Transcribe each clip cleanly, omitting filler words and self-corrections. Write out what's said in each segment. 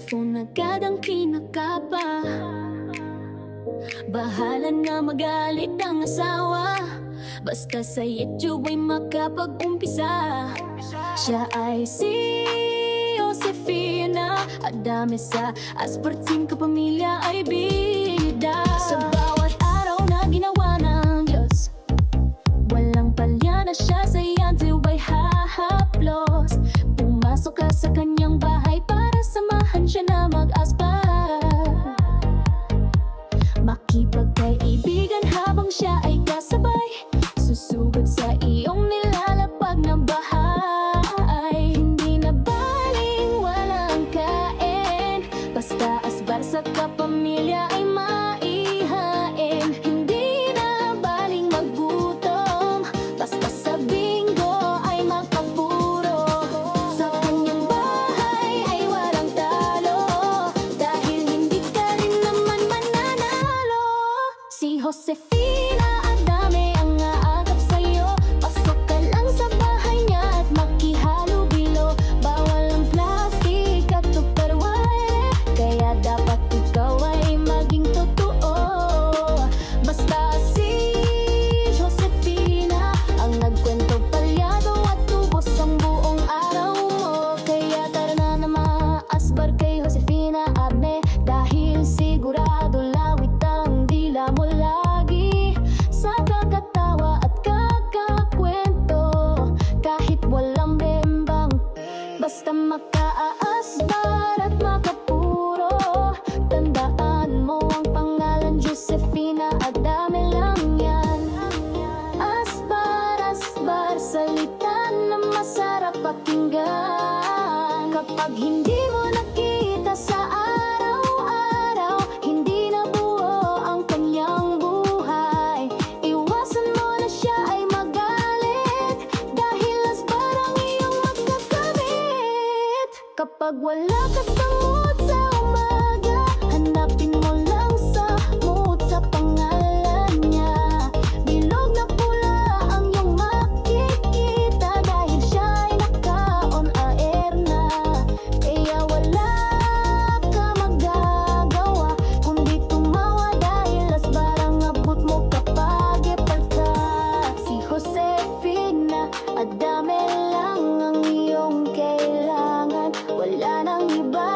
cellphone agad ang kinakapa. Bahala na magalit ang asawa, basta sa YouTube ay makapag-umpisa. Siya ay si Josefina Adame, sa asparting kapamilya ay bida. Sa bawat araw na ginawa ng Diyos, walang palya na siya sa YouTube ay hahaplos. Pumasok ka sa kanyang bahay para samahan siya na mag-aspar, makipagkaibigan habang siya ay kasabay, susugod sa iyong nilalapag na bahay. Hindi na baling walang kain, basta asbar sa kapamilya ay maihain. Hindi na baling maggutom, basta sa bingo ay magpapuro. Sa kanyang bahay ay walang talo, dahil hindi ka rin naman mananalo. Si Josefina Adame ang aagap sa'yo, pasok ka lang sa bahay niya at makihalubilo. Bawal ang plastic at tupperware, kaya dapat ikaw ay maging totoo. Basta si Josefina ang nagkwento, palyado at tubos ang buong araw mo. Kaya tara na maasbar kay Josefina Adame, dahil sigurado lawit ang dila mo lagi sa kakatawa at kakakwento. Kahit walang bembang, basta makaasbar at makapuro. Tandaan mo ang pangalan, Josefina Adame lang yan. Asbar, asbar, salita na masarap pakinggan. Kapag hindi mo nakita sa araw-araw, hindi na buo ang kanyang buhay. Iwasan mo na siya ay magalit, dahil asbar ang iyong magkakamit. Kapag wala ka sa mood sa umaga, hanapin mo lang sa mood sa pangalan niya. Bilog na pula ang iyong makikita, dahil siya ay naka-on air na. Kaya wala ka magagawa kundi tumawa, dahil asbar ang abot mo kapag ipalta. Si Josefina Adame lang ang iyong kailangan, wala nang iba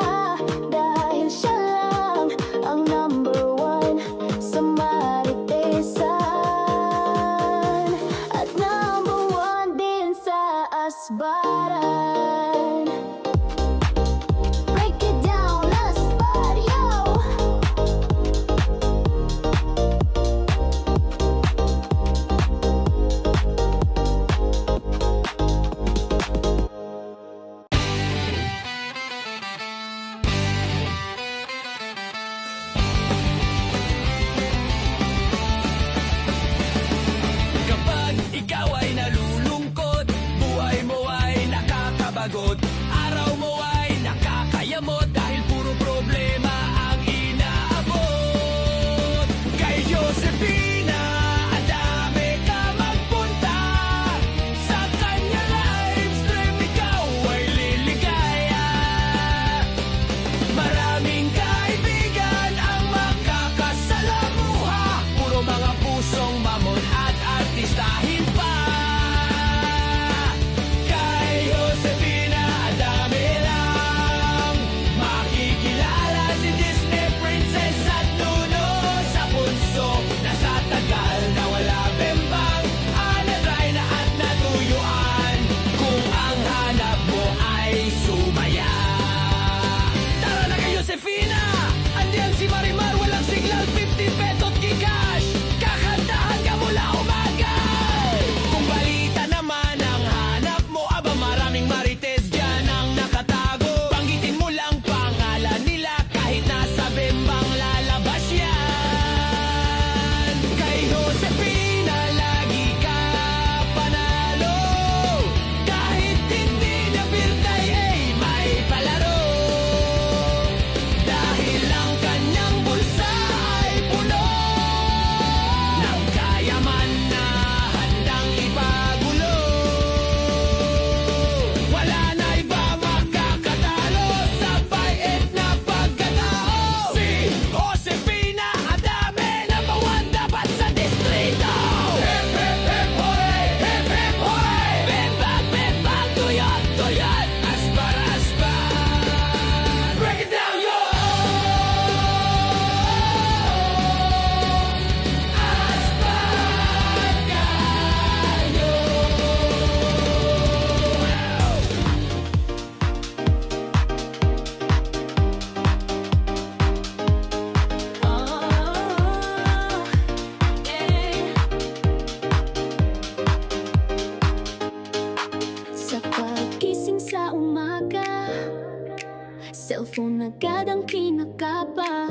cellphone agad ang kinakapa.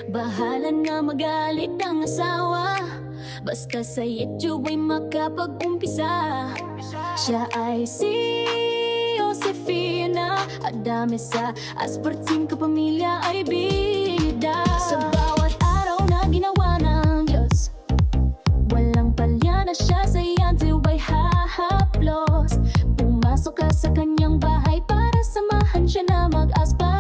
Bahala nga magalit ang asawa, basta sa YouTube ay makapag-umpisa. Siya ay si Josefina Adame, sa asparting kapamilya ay bida. Sa bawat araw na ginawa ng Diyos, walang palya na siya sa iyong ay hahaplos. Pumasok ka sa kanyang bahay para samahan siya na mag-aspar.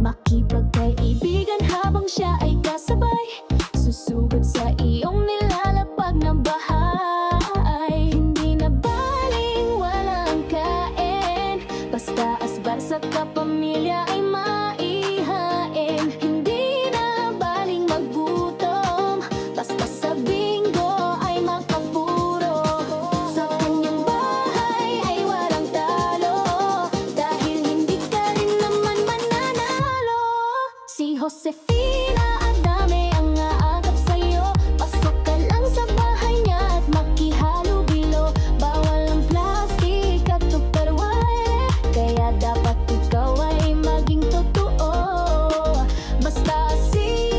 Makipagkaibigan habang siya ay kasabay, susugod sa iyong nilalapag na bahay. Hindi na baling walang kain, basta asbar sa kapamilya ay maihain. Hindi na baling maggutom, basta sa bingo ay magpapuro. Sa kanyang bahay ay walang talo, dahil hindi ka rin naman mananalo. Si Josefina Adame ang aagap sa'yo, pasok ka lang sa bahay niya at makihalubilo. Bawal ang plastic at tupperware, kaya dapat ikaw ay maging totoo. Basta si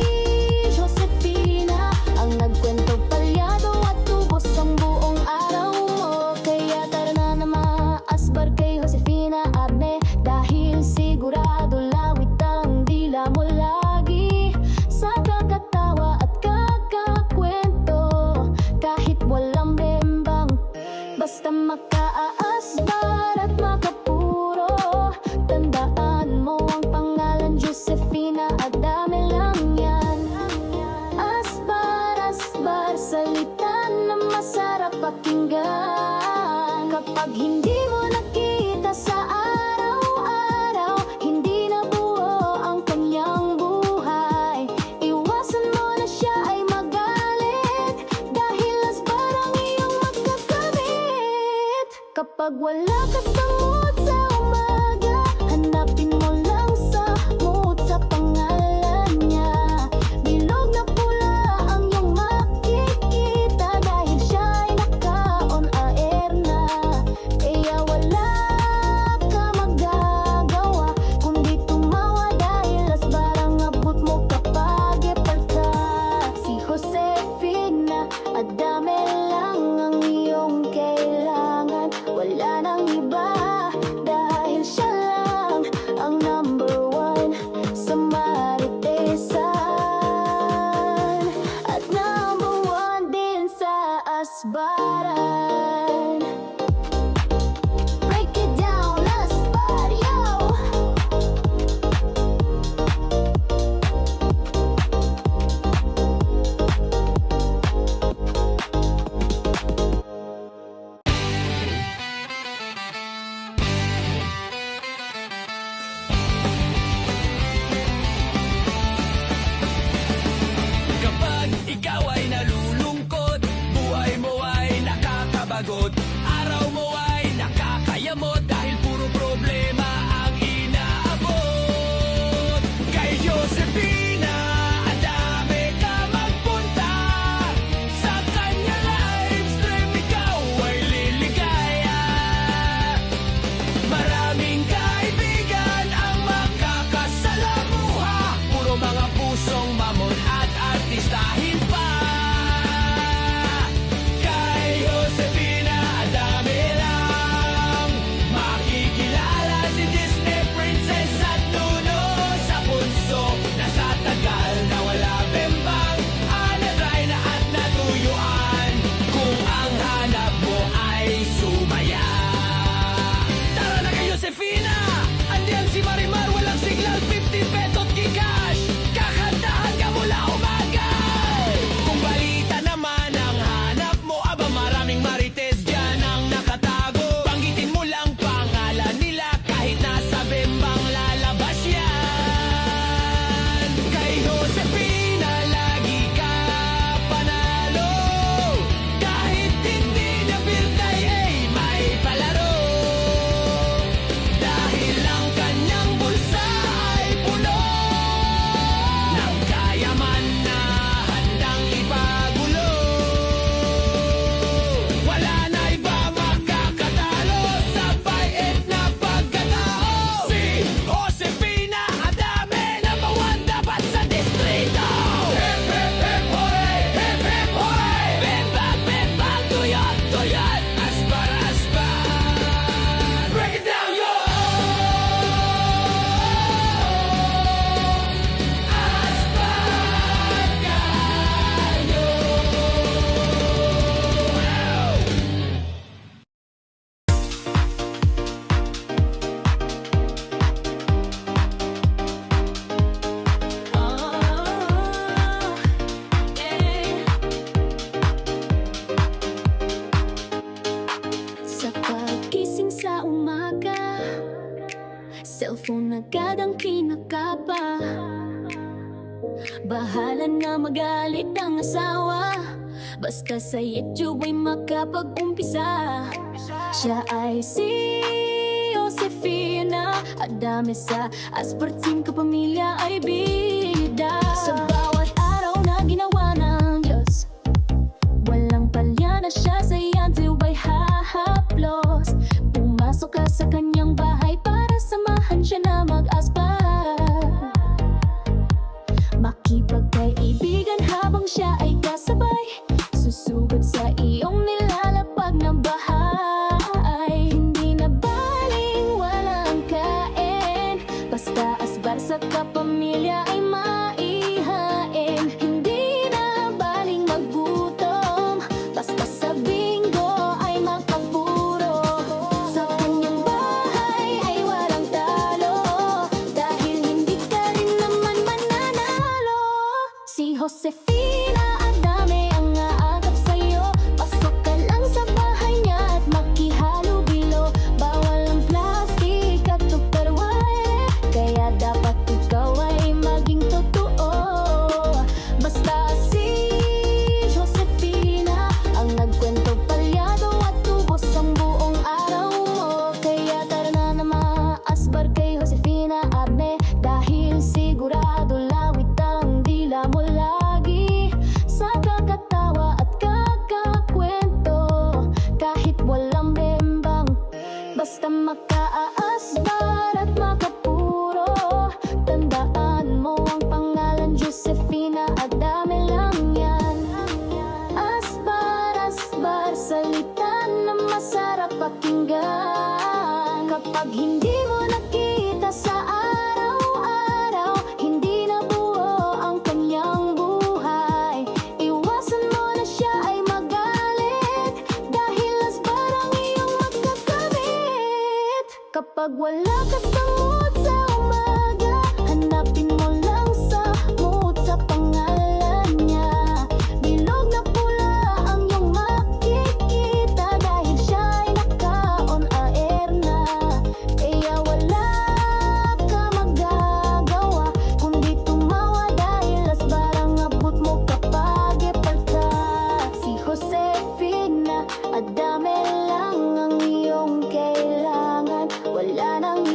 Josefina ang nagkwento, palyado at tubos ang buong araw mo. Kaya tara na maasbar kay Josefina Adame, dahil sigurado lawit ang dila mo lagi sa kakatawa at kakakwento. Kahit walang bembang, basta makaasbar at makapuro. Tandaan mo ang pangalan, Josefina Adame lang yan. Asbar, asbar, salita na masarap pakinggan. Kapag hindi mo nakita sa araw-araw, hindi na buo ang kanyang buhay. Iwasan mo na siya ay magalit, dahil asbar ang iyong magkakamit. Kapag wala ka sa mood sa umaga, hanapin mo lang sa mood sa pangalan niya. Bilog na pula ang iyong makikita, dahil siya ay naka-on air na. Kaya wala ka magagawa kundi tumawa, dahil asbar ang abot mo kapag epal ka. Si Josefina Adame lang ang iyong kailangan, wala nang iba, dahil siya lang ang number one sa maritesan, at number one din sa asbaran. Break it down, asbar, yo! Kapag ikaw ay nalulungkot, buhay mo ay nakakabagot, araw mo ay nakakayamot, dahil puro problema ang inaabot. Kay Josefina Adame ka magpunta, sa kanya live stream ikaw ay liligaya. Maraming kaibigan ang makakasalamuha, puro mga pusong mamon at artistahin pa. Kay Josefina Adame lang makikilala si Disney Princess at Nuno sa punso na sa tagal na wala bembang, anadry na at natuyuan. Kung ang hanap mo ay sumaya, tara na kay Josefina! Andiyan si Marimar, walang signal, 50 petot Gcash. Kakantahan ka mula umaga. kaladang kinakapa. Bahala na magalit ang asawa, basta sa YouTube ay makapag-umpisa. Siya ay si Josefina Adamesa, asparting kapamilya ay bida. Sa bawat araw na ginawa ng Diyos, walang palya na siya sa iyan ay hahaplos. Pumasok ka sa kanyang bahay para samahan siya na mag-aspar, makipagkaibigan habang siya ay kasabay, susugod sa iyong nilalapag na bahay. Hindi na baling walang kain, basta asbar sa kapamilya ay maihain. Hindi na baling maggutom, basta sa bingo ay magpapuro. Sa kanyang bahay ay walang talo, dahil hindi ka rin naman mananalo. Si Josefina Adame ang aagap sa'yo, pasok ka lang sa bahay niya at makihalubilo. Bawal ang plastic at tupperware, kaya dapat ikaw ay maging totoo. Basta si Josefina ang nagkwento palyado at tubos ang buong araw mo. Kaya tara na na maasbar kay Josefina Adame, dahil sigurado lawit ang dila mo lagi sa kakatawa at kakakwento. Kahit walang bembang, basta makaaasbar at makapuro. Tandaan mo ang pangalan, Josefina Adame lang yan. Asbar, asbar, salita na masarap pakinggan. Kapag hindi mo nakita sa araw-araw, hindi na buo ang kanyang buhay. Iwasan mo na siya ay magalit, dahil asbar ang iyong magkakamit. Kapag wala ka sa mood sa umaga, hanapin mo lang sa mood sa pangalan niya. Bilog na pula ang iyong makikita, dahil siya ay naka-on air na. Kaya wala ka magagawa kundi tumawa, dahil asbar ang abot mo kapag ipal ka. Si Josefina Adame lang ang iyong kailangan, wala nang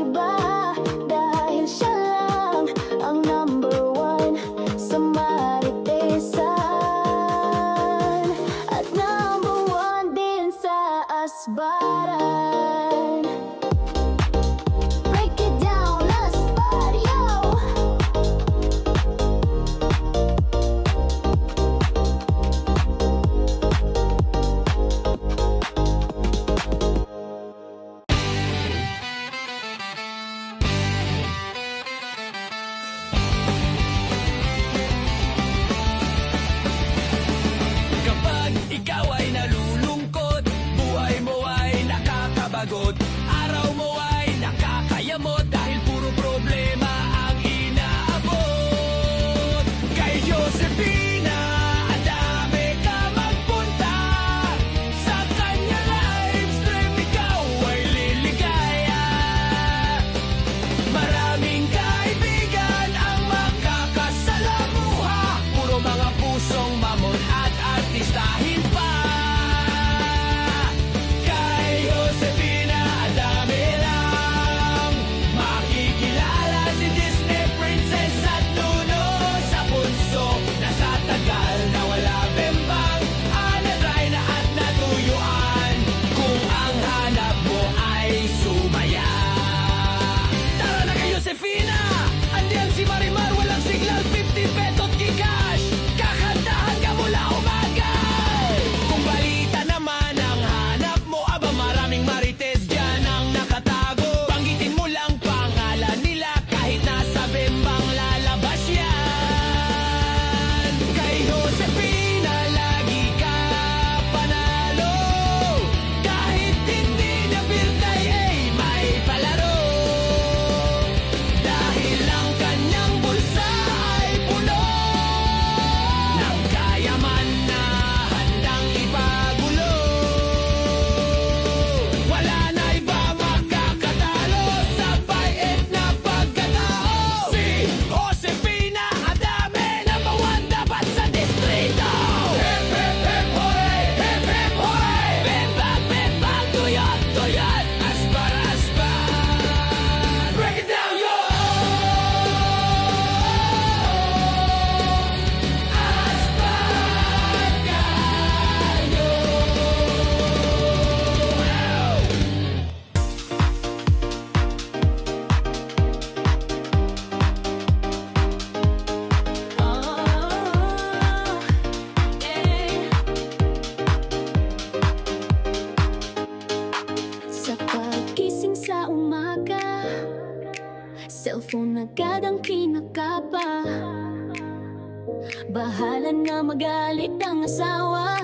Bahala na magalit ang asawa,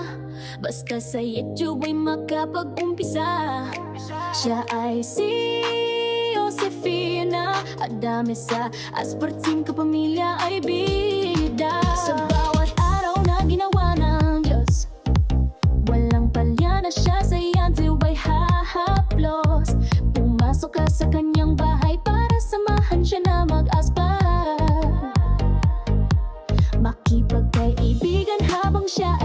basta sa YouTube ay makapag-umpisa. Siya ay si Josefina Adamesa, asparting kapamilya ay bida. Sa bawat araw na ginawa ng Diyos, walang palya na siya sa iyan ay hahaplos. Pumasok ka sa kanyang bahay para samahan siya na mag-aspa, makipagkaibigan habang siya